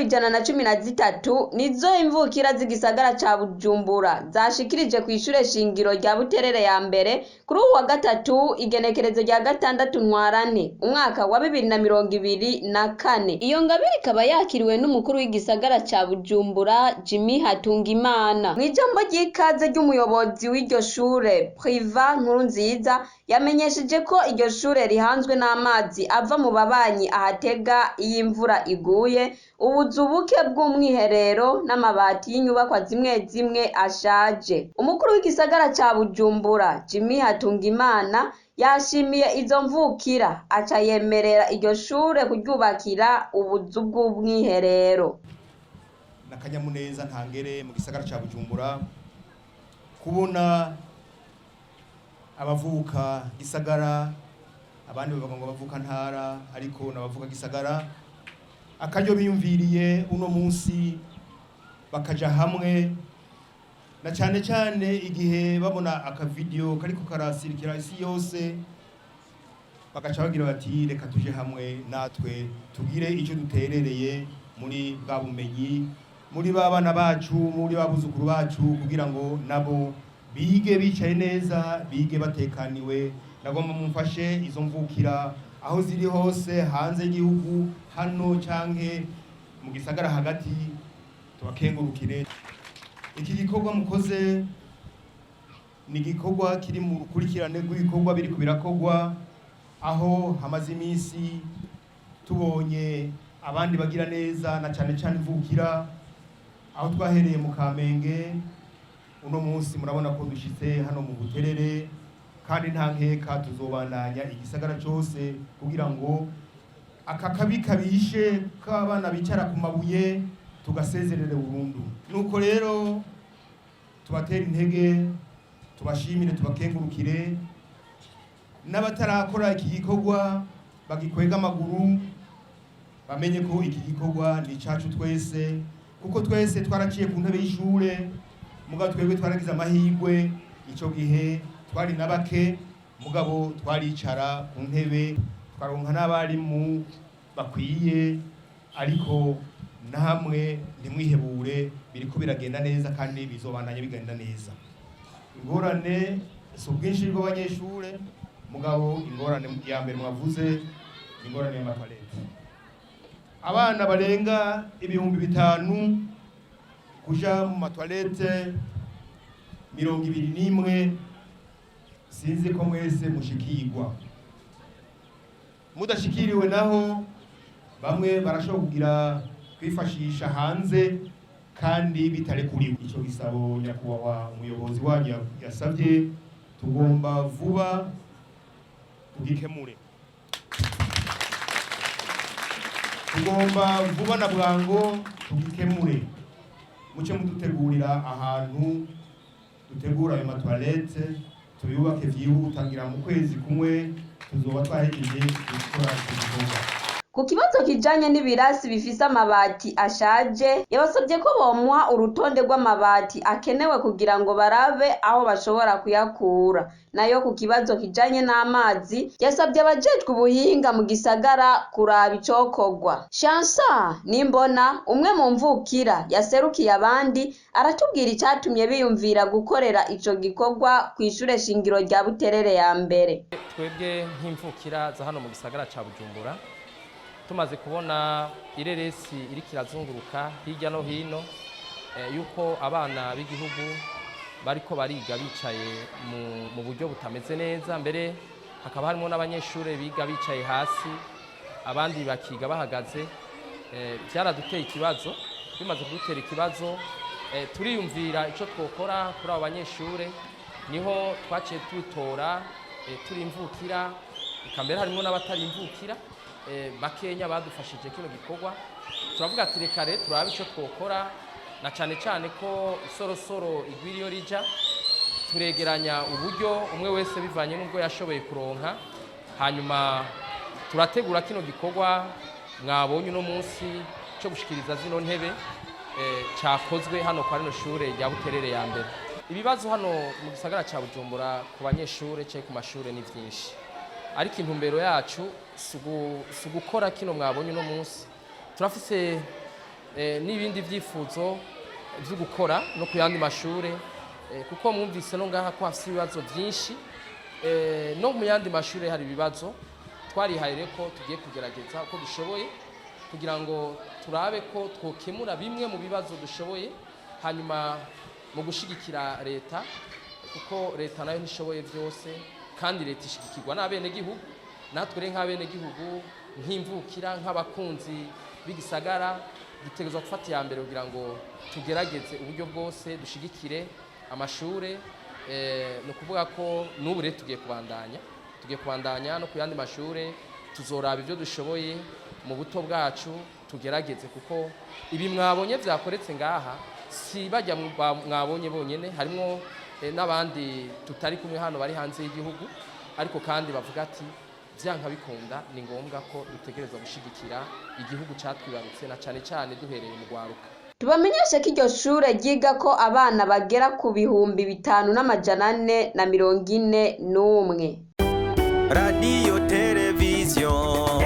intebe 113 nizo imvukira z'igisagara ca Bujumbura zashikirije ku ishure shingiro rya Buterere ya mbere kuri uwa gatatu igenekerezo rya gatandatu ntwarante umwaka wa 2024. Iyo ngabire ikaba yakiriwe n'umukuru w'igisagara ca Bujumbura Jimmy Hatungimana. Mwijambo ry'ikaze ry'umuyobozi w'iryo shure Priva Nkurunziza yamenyesheje ko iryo shure rihanzwe n'amazi ava mu babanyi ahatega iyo imvura iguye, ubuzu buke bw'umwiherero n'amabati y'inyubakwa zimwe zimwe ashaje. Umukuru w'igisagara ca Bujumbura Jimmy Hatungimana yashimiye izo mvukira aca yemerera iryo shure kuryubakira ubuzu bw'umwiherero. Nakanyamuneza ntangere mu gisagara ca Bujumbura kubona abavuka gisagara, abandi bavuga ngo bavuka ntara, ariko nabavuka gisagara akaryo biyumviriye uno munsi bakaja hamwe, na cyane cyane igihe babona akavideo kariko karasirikira isi yose bagaca bagira bati reka tuje hamwe natwe tugire icyo duterereye muri bwa bumenyi, muri babana bacu, muri babuzukuru bacu, kugira ngo nabo bige bicaye neza, bige batekaniwe. Nagomba mumfashe izo mvukira aho ziri hose hanze y'igihugu, hano canke mu gisagara hagati, tubakengurukire. Iki gikorwa mukoze ni gikorwa kiri mu rukurikirane rw'ibikorwa biriko birakogwa, aho hamaze iminsi tubonye abandi bagira neza, na cane cane imvukira, aho twahereye mu Kamenge. Uno munsi murabona ko dushitse hano mu Buterere, kandi nta nkeka tuzobandanya igisagara cyose kugira ngo aka kabi kabishe k'abana bicara ku mabuye tugasezerere burundu. Nuko rero tubatera intege, tubashimire, tubakengurukire. N'abatarakora iki gikorwa bagikwega amaguru, bamenye ko iki gikorwa ni cacu twese, kuko twese twaraciye ku ntebe y'ishure, mugabo twebwe twaragize amahirwe ico gihe twari nabake, mugabo twaricara ku ntebe twaronka n'abarimu bakwiye. Ariko namwe ntimwihebure, biriko biragenda neza kandi bizobandanya bigenda neza. Ingorane si ubwinshi bw'abanyeshure, mugabo ingorane ya mbere mwavuze ingorane y'amatoilette. Abana barenga 5,000 kuja mu matoilette 21, sinzi ko mwese mushikirwa. Mudashikiriwe naho bamwe barashobora kugira kwifashisha hanze kandi bitarekuriwe. Ico gisabo nyakubahwa umuyobozi wanyu yasavye tugomba vuba tugikemure, tugomba vuba na bwango tugikemure. Muce mudutegurira ahantu dutegura ayo matoilette, tuyubake vyihutangira mu kwezi kumwe tuzoba twahejeje gukora igikorwa. Ku kibazo kijanye n'ibirasi bifise amabati ashaje, yabasabye ko bomuha urutonde rw'amabati akenewe kugira ngo barabe aho bashobora kuyakura. Nayo ku kibazo kijanye n'amazi, yasabye abajejwe ubuhinga mu gisagara kuraba icokorwa. Chansa Nimbona, umwe mu mvukira yaserukiye abandi, aratubwira icatumye biyumvira gukorera ico gikorwa ku ishure shingiro rya Buterere ya mbere. Twebwe nk'imvukira za hano mu gisagara ca Bujumbura, tumaze kubona ireresi iriko irazunguruka hirya no hino, yuko abana b'igihugu bariko bariga bicaye mu buryo butameze neza, mbere hakaba harimo n'abanyeshure biga bicaye hasi, abandi bakiga bahagaze. Vyaraduteye ikibazo. Bimaze kudutera ikibazo, turiyumvira ico twokora kuri abo banyeshure. Niho twaciye tutora turi imvukira, eka mbere harimo n'abatari imvukira bakenya badufashije kino gikorwa. Turavuga ati reka rero turabe ico twokora, na cane cane ko isorosoro igwiriyo rija, turegeranya uburyo umwe wese bivanye n'ubwo yashoboye kuronka, hanyuma turategura kino gikorwa mwabonye uno munsi cyo gushikiriza zino ntebe cakozwe hano kwa rino shure rya Buterere ya mbere. Ibibazo hano mu gisagara ca Bujumbura ku banyeshure cye ku mashure ni vyinshi, ariko intumbero yacu sugukora kino mwabonye uno munsi. Turafise n'ibindi vyifuzo vyo gukora no ku yandi mashure kuko mwumvise no ngaha ko hafise ibibazo vyinshi no mu yandi mashure hari ibibazo twarihaye ko tugiye kugerageza uko dushoboye kugira ngo turabe ko twokemura bimwe mu bibazo dushoboye hanyuma mu gushigikira leta kuko leta nayo ntishoboye byose kandi leta ishigikirwa n'abene gihugu natwe rero nk'abene gihugu nk'imvukira nk'abakunzi b'igisagara dutegerezwa gufata iya mbere kugira ngo tugerageze uburyo bwose dushigikire amashure no kuvuga ko n'ubu rero tugiye kubandanya no ku yandi mashure tuzoraba ibyo dushoboye mu buto bwacu tugerageze kuko ibi mwabonye vyakoretse ngaha si bajya mwabonye bonyene harimo n'abandi tutari kumwe hano bari hanze y'igihugu ariko kandi bavuga ati vyanka bikunda ni ngombwa ko dutegerezwa gushigikira igihugu catwibarutse na cane cane duhereye mu gwaruka. Tubamenyeshe ko iryo shure ryiga ko abana bagera ku 5,441. Radio Television